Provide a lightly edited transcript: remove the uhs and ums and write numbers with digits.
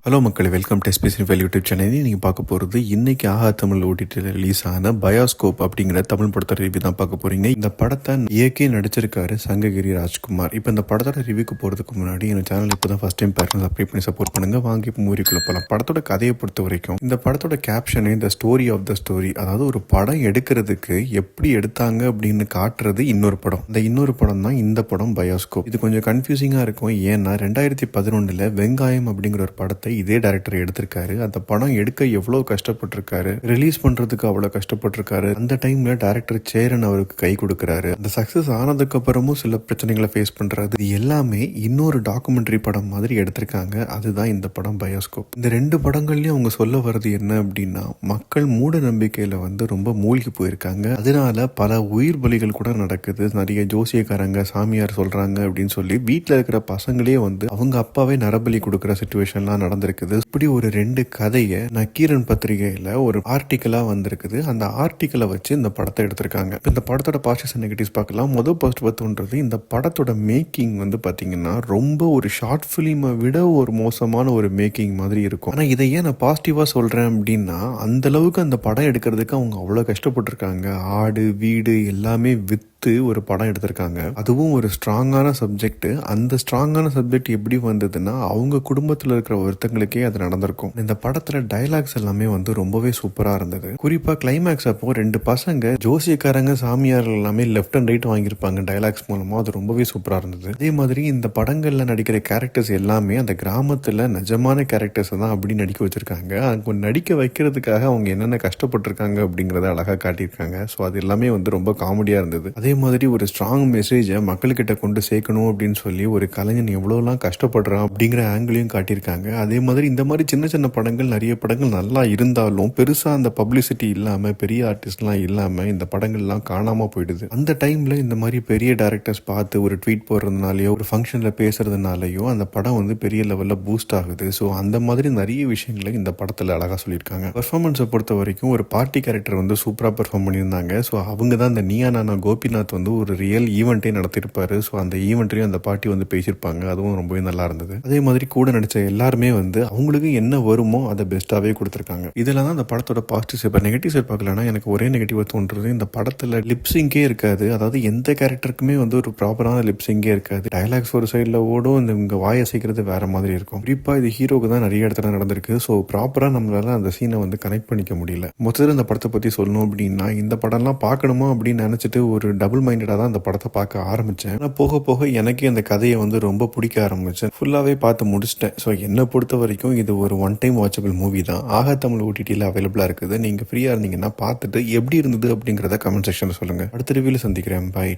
Hello மக்களே, welcome to SPC file YouTube channel. நீங்கள் பார்க்க போகிறது இன்னைக்கு ஆஹா தமிழ் ஓடிடியில் ரிலீஸ் ஆன பயோஸ்கோப் அப்படிங்கிற தமிழ் படத்தோட ரிவ்யூ தான் பார்க்க போகிறீங்க. இந்த படத்தை இயக்கி நடிச்சிருக்காரு சங்ககிரி ராஜ்குமார். இப்போ இந்த படத்தோட ரிவ்யூக்கு போகிறதுக்கு முன்னாடி இந்த சேனல் இப்போ தான் ஃபஸ்ட் டைம் பாருங்க, சப்ஸ்கிரைப் பண்ணி சப்போர்ட் பண்ணுங்கள். வாங்கி இப்போ மூவிக்குள்ளே போகலாம். படத்தோட கதையை பொறுத்த வரைக்கும் இந்த படத்தோட கேப்ஷனே இந்த ஸ்டோரி ஆஃப் த ஸ்டோரி, அதாவது ஒரு படம் எடுக்கிறதுக்கு எப்படி எடுத்தாங்க அப்படின்னு காட்டுறது இன்னொரு படம். இந்த இன்னொரு படம் தான் இந்த படம் பயோஸ்கோப். இது கொஞ்சம் கன்ஃபியூசிங்காக இருக்கும். ஏன்னா 2011 வெங்காயம் அப்படிங்கிற ஒரு படத்தை இதே டைரக்டர் எடுத்திருக்காரு. அந்த படம் எடுக்க எவ்வளவு கஷ்டப்பட்டிருக்காரு, ரிலீஸ் பண்றதுக்கு அவ்வளவு கஷ்டப்பட்டிருக்காரு. அந்த டைம்ல டைரக்டர் சேரன் அவருக்கு கை கொடுக்கிறாரு. அந்த சக்சஸ் ஆனதுக்கு அப்புறமும் சில பிரச்சனைகளை ஃபேஸ் பண்றாரு. இது எல்லாமே இன்னொரு டாக்குமெண்ட்ரி படம் மாதிரி எடுத்திருக்காங்க. அதுதான் இந்த படம் பயோஸ்கோப். இந்த ரெண்டு படங்கள்லயும் அவங்க சொல்ல வர்றது என்ன அப்படின்னா, மக்கள் மூட நம்பிக்கையில ரொம்ப மூழ்கி போயிருக்காங்க. அதனால பல உயிர் பலிகள் கூட நடக்குது. நிறைய ஜோசியக்காரங்க சாமியார் சொல்றாங்க அப்படின்னு சொல்லி வீட்டுல இருக்கிற பசங்களே அவங்க அப்பாவே நரபலி கொடுக்கிற சிச்சுவேஷன்லாம் நடந்திருக்குது. இப்படி ஒரு ரெண்டு கதையை நக்கீரன் பத்திரிகையில ஒரு ஆர்டிக்கலா வந்திருக்குது. அந்த ஆர்டிக்கலை வச்சு இந்த படத்தை எடுத்திருக்காங்க. இந்த படத்தோட பாசிட்டிவ்ஸ் அண்ட் நெகட்டிவ்ஸ் பார்க்கலாம். முதல் பாசிட்டிவ் தோன்றது, இந்த படத்தோட மேக்கிங் பாத்தீங்கன்னா ரொம்ப ஒரு ஷார்ட் பிலிமை விட ஒரு மோசமான ஒரு மேக்கிங் மாதிரி இருக்கும். ஆனா இதை ஏன் நான் பாசிட்டிவா சொல்றேன் அப்படின்னா, அந்த அளவுக்கு அந்த படம் எடுக்கிறதுக்கு அவங்க அவ்வளவு கஷ்டப்பட்டிருக்காங்க. ஆடு வீடு எல்லாமே வித்து ஒரு படம் எடுத்திருக்காங்க. அதுவும் ஒரு ஸ்ட்ராங்கான சப்ஜெக்ட். அந்த ஸ்ட்ராங்கான சப்ஜெக்ட் எப்படி வந்ததுன்னா, அவங்க குடும்பத்துல இருக்கிற ஒருத்தங்களுக்கே அது நடந்திருக்கும். இந்த படத்துல டைலாக்ஸ் எல்லாமே ரொம்பவே சூப்பரா இருந்தது. குறிப்பா கிளைமேக்ஸ் அப்போ ரெண்டு பசங்க ஜோசியக்காரங்க சாமியார் எல்லாமே லெஃப்ட் அண்ட் ரைட் வாங்கியிருப்பாங்க டைலாக்ஸ் மூலமா. அது ரொம்பவே சூப்பரா இருந்தது. அதே மாதிரி இந்த படங்கள்ல நடிக்கிற கேரக்டர்ஸ் எல்லாமே அந்த கிராமத்துல நிஜமான கேரக்டர்ஸ் தான் அப்படி நடிக்க வச்சிருக்காங்க. அவங்க நடிக்க வைக்கிறதுக்காக அவங்க என்னென்ன கஷ்டப்பட்டிருக்காங்க அப்படிங்கறத அழகா காட்டியிருக்காங்க. ஸோ அது எல்லாமே ரொம்ப காமெடியா இருந்தது. அதே மாதிரி ஒரு ஸ்ட்ராங் மெசேஜை மக்கள்கிட்ட கொண்டு சேர்க்கணும் அப்படின்னு சொல்லி ஒரு கலைஞன் எவ்வளவுலாம் கஷ்டப்படுறான் அப்படிங்கிற ஆங்கிளையும் காட்டியிருக்காங்க. அதே மாதிரி இந்த மாதிரி சின்ன சின்ன படங்கள், நிறைய படங்கள் நல்லா இருந்தாலும் பெருசா அந்த பப்ளிசிட்டி இல்லாம, பெரிய ஆர்டிஸ்ட்லாம் இல்லாம இந்த படங்கள்லாம் காணாம போயிடுது. அந்த டைம்ல இந்த மாதிரி பெரிய டைரக்டர்ஸ் பார்த்து ஒரு ட்வீட் போடுறதுனாலயோ ஒரு ஃபங்க்ஷன்ல பேசுறதுனாலயோ அந்த படம் பெரிய லெவல்ல பூஸ்ட் ஆகுது. ஸோ அந்த மாதிரி நிறைய விஷயங்களை இந்த படத்துல அழகா சொல்லியிருக்காங்க. பெர்ஃபார்மன்ஸை பொறுத்த வரைக்கும் ஒரு பார்ட்டி கேரக்டர் சூப்பரா பெர்ஃபார்ம் பண்ணியிருந்தாங்க. ஸோ அவங்க தான் இந்த நீயா நானா கோபிநாத் ஒரு ரியல் ஈவெண்ட்டே நடத்திருப்பாரு. ஸோ அந்த ஈவெண்ட்லையும் அந்த பாட்டி பேசியிருப்பாங்க. அதுவும் ரொம்பவே நல்லா இருந்தது. அதே மாதிரி கூட நடிச்ச எல்லாருமே அவங்களுக்கு என்ன வருமோ அதை பெஸ்ட்டாவே கொடுத்துருக்காங்க. இதெல்லாம் தான் அந்த படத்தோட பாசிட்டிவ் சைட். நெகட்டிவ் சைட் பார்க்கலன்னா எனக்கு ஒரே நெகட்டிவாக தோன்றது, இந்த படத்துல லிப்சிங்கே இருக்காது. அதாவது எந்த கேரக்டருக்குமே ஒரு ப்ராப்பரான லிப்சிங்கே இருக்காது. டைலாக்ஸ் ஒரு சைடில் ஓடும், இவங்க வாயை அசைக்கிறது வேற மாதிரி இருக்கும். குறிப்பா இது ஹீரோக்கு தான் நிறைய இடத்துல நடந்திருக்கு. ஸோ ப்ராப்பரா நம்மளால அந்த சீனை கனெக்ட் பண்ணிக்க முடியல. மொத்தத்தில் இந்த படத்தை பத்தி சொல்லணும் அப்படின்னா, இந்த படம்லாம் பார்க்கணுமா அப்படின்னு நினைச்சிட்டு ஒரு டபுள் மைண்டடா தான் அந்த படத்தை பார்க்க ஆரம்பிச்சேன். ஆனால் போக போக எனக்கே அந்த கதையை ரொம்ப பிடிக்க ஆரம்பிச்சேன். ஃபுல்லாவே பார்த்து முடிச்சிட்டேன். ஸோ என்னை பொறுத்த வரைக்கும் இது ஒரு ஒன் டைம் வாட்சபிள் மூவி தான். ஆஹா தமிழ் ஓடிடியில் அவைலபிளா இருக்குது. நீங்க ஃப்ரீயா இருந்தீங்கன்னா பார்த்துட்டு எப்படி இருந்தது அப்படிங்கிறத கமெண்ட் செக்ஷன்ல சொல்லுங்க. அடுத்த ரிவ்யூல சந்திக்கிறேன். பாய்.